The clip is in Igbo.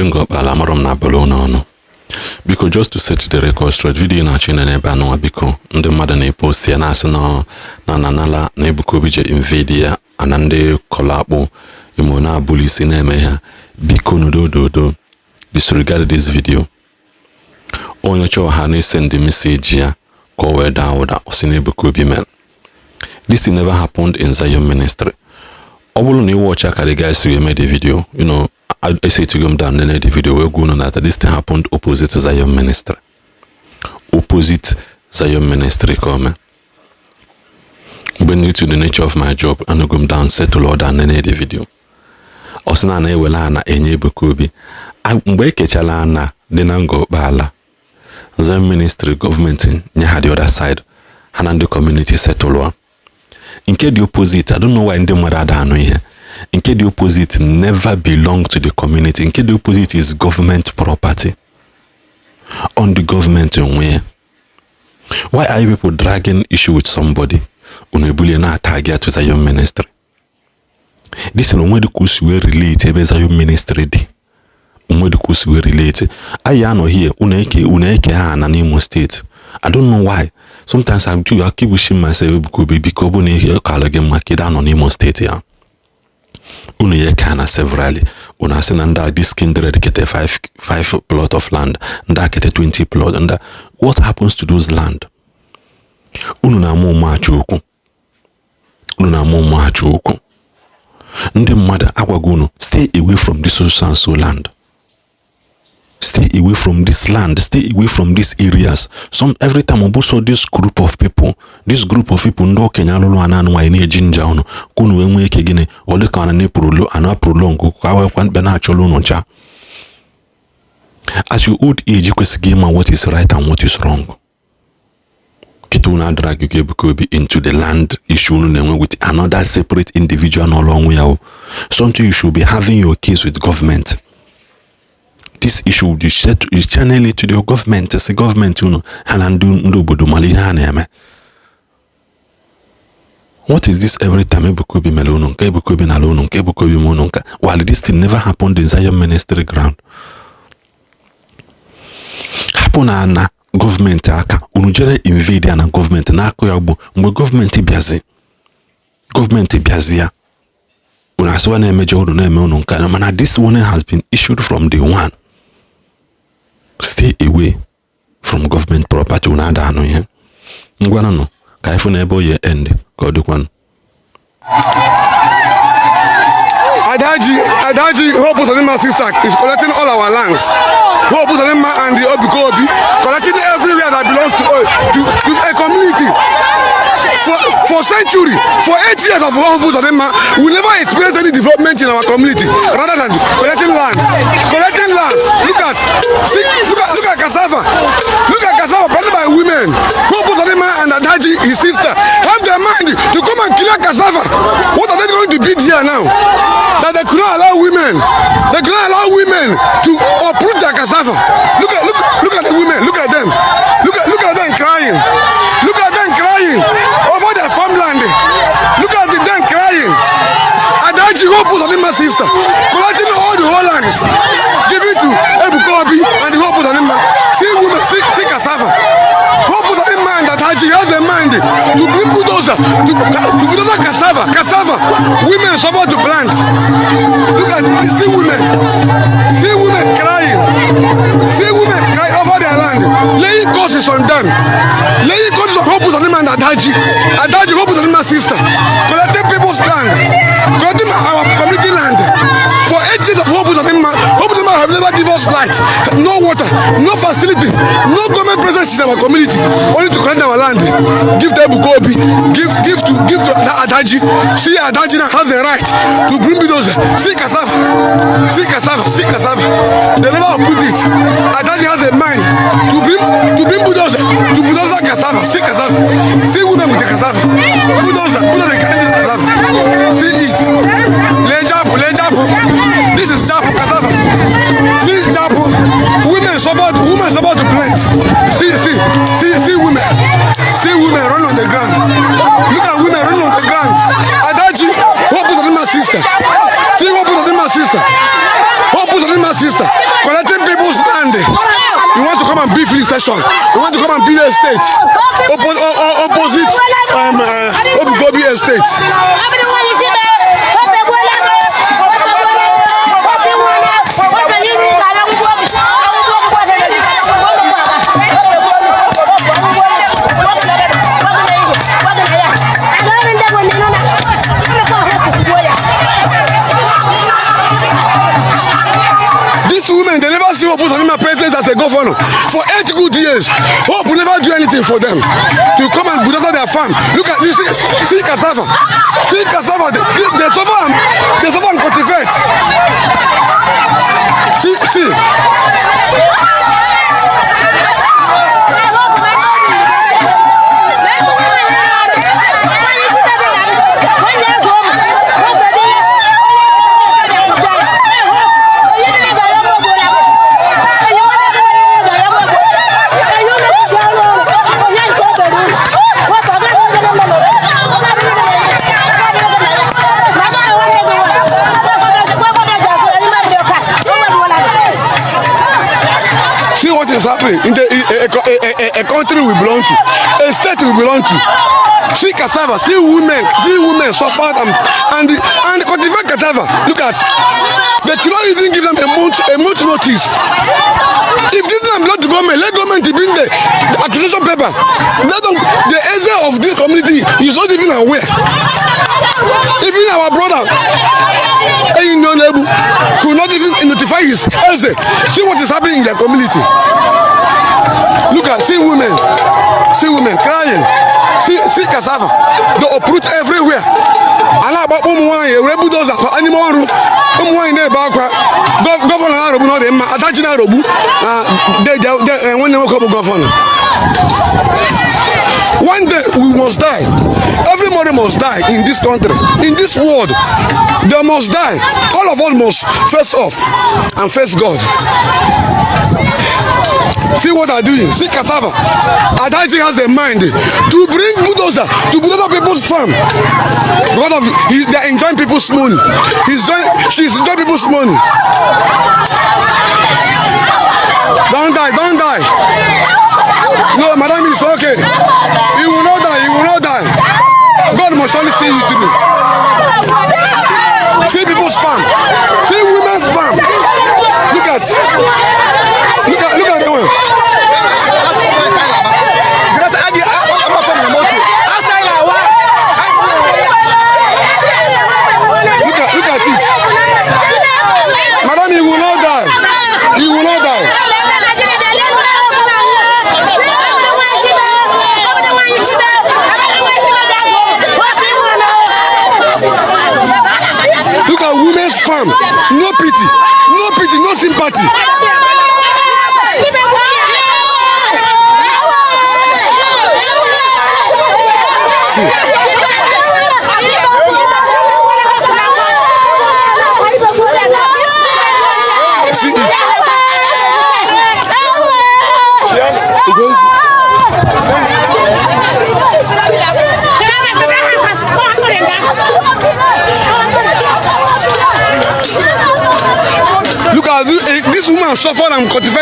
Ngor Okpala amarom na bolo no. Because just to set the record straight, video na chine na ebe anwa biko ndị mmadụ na-epost ya na-asị na nala na Ebuka Obi je invade ya ana ndị kolakpo imo na abulisi na-eme ha biko no disregard this video. Onye cho ha na send the message ya ka o wee daa ụda osi na Ebuka Obi mere. This never happened in Zion ministry. Obulu na watch the guys who made the video, you know, I say to them down in the video we're going on that this thing happened opposite Zion ministry. Opposite Zion ministry come. When due to the nature of my job, I go down settle all down in the video. Osina na ewela na enye Ebuka Obi. Mgbe ekechala na dị na Ngor Okpala, Zion ministry government nya the other side, and the community settle. In case the opposite, I don't know why in the mother here. In case the opposite never belong to the community. In case the opposite is government property. On the government way. Why are you people dragging issue with somebody? Unebuli na target to Zion ministry. This is when the course we relate to Zion ministry di. When the course we relate. I know here uneke ha na Imo State. I don't know why. Sometimes I keep wishing myself because when you call again Makeda on Imo State ya. Unie kana severally. Una senanda this kindred get a five plot of land. Nda get a 20 plot. And what happens to those land? Ununa mo machuku. Ununa mo machuku. Nde mother agwaguno. Stay away from this so land. Stay away from this land. Stay away from these areas. Every time I saw this group of people no Kenya lolo ananu wa ine jinja ono kunu wenwe kegine ole kana ne prolong kwa kwan bena cholo no cha. As you old age kwesi game what is right and what is wrong. Kituna drag you Ebuka Obi into the land issue with another separate individual no long way. Something you should be having your case with government. This issue you channel it to the government as a government, you know, and what is this every time Ebuka Obi melononka, Ebuka Obi nalononka, Ebuka Obi mononka, while this thing never happened in Zion ministry ground. Happen na government aka, unujere invade na government na ako yagbo, mwe government biazia. Unaswa na emeja odo na eme ononka, mana this warning has been issued from day one. Stay away from government property. Unada ano ye. Ngwana no. Kaifu na ebo ye end. Kodukwan. Adaji, Hope Usanima sister is collecting all our lands. Hope Usanima and the Ebuka Obi collecting everywhere that belongs to a community. For century, for 8 years of Hope Usanima, we never experienced any development in our community rather than collecting lands. Look at cassava. Look at cassava planted by women. Hope Usanima and Adaji, his sister, have their mind to come and clear cassava. What are they going to beat here now? That they could not allow women. They could not allow women to uproot their cassava. Look at the women. Look at them. Look at them crying. Look at them crying over their farmland. Look at them crying. Adaji Hope Usanima sister collecting all the whole lands, giving to Ebuka Obi and the Hope Usanima. See women, see cassava. Hope Usanima and Adaji has the mind to bring bulldozer to bulldozer cassava. Women suffer to plant. Look at this. See women crying. See women cry over their land. Laying curses on them. Laying curses on Hope Usanima and Adaji. Adaji Hope Usanima sister collecting people's land, collecting our community land. For 8 years of Hope Usanima have never given us light, no water, no facility, no government presence in our community. Only to collect our land, give to Ebuka Obi, give to Adaji. See Adaji now have the right to bring bulldozer. See cassava. They never put it. Adaji has a mind to bring bulldozer cassava. See cassava. See women with the cassava. Bulldozer carry the cassava. See it. Lejapu. This is Japu cassava. See Japu. Women suffer to plant. See women. See women run on the ground. Look at women run on the ground. Adaji, Hope Usanima sister. See Hope Usanima sister. and build filling station. They want to come and build a estate opposite Ebuka Obi estate. Women, they never see Hope Uzodinma presence as a governor for 8 good years. Hope will never do anything for them to come and bulldoze their farm. Look at this, see cassava, they suffer and cultivate. See. Is happening in a country we belong to, a state we belong to. See cassava, see women suffer and cultivate cassava. Look at, they cannot even give them a month notice. If this is not to government, let government bring the accusation paper. The essence of this community is not even aware. Even our brother could not even notify his essence. See what is happening in their community. Look at, see women crying. See cassava, they uproot everywhere. Allah about bulldozer anymore. Governor Arobu not them, attaching Arobu. When they come governor. One day we must die. Everybody must die in this country, in this world. They must die. All of us must face off and face God. See what they're doing. See cassava. Adaji has a mind to bring bulldozer to bulldozer people's farm. Because of they're enjoying people's money. She's enjoying people's money. Don't die. No, madam, it's okay. You will not die. God must only see you through. See people's farm. See women's farm. Look at the one. Look at it. Madam, you will not die. Look at women's farm. No pity, no sympathy. See. Look at this woman suffered and cultivated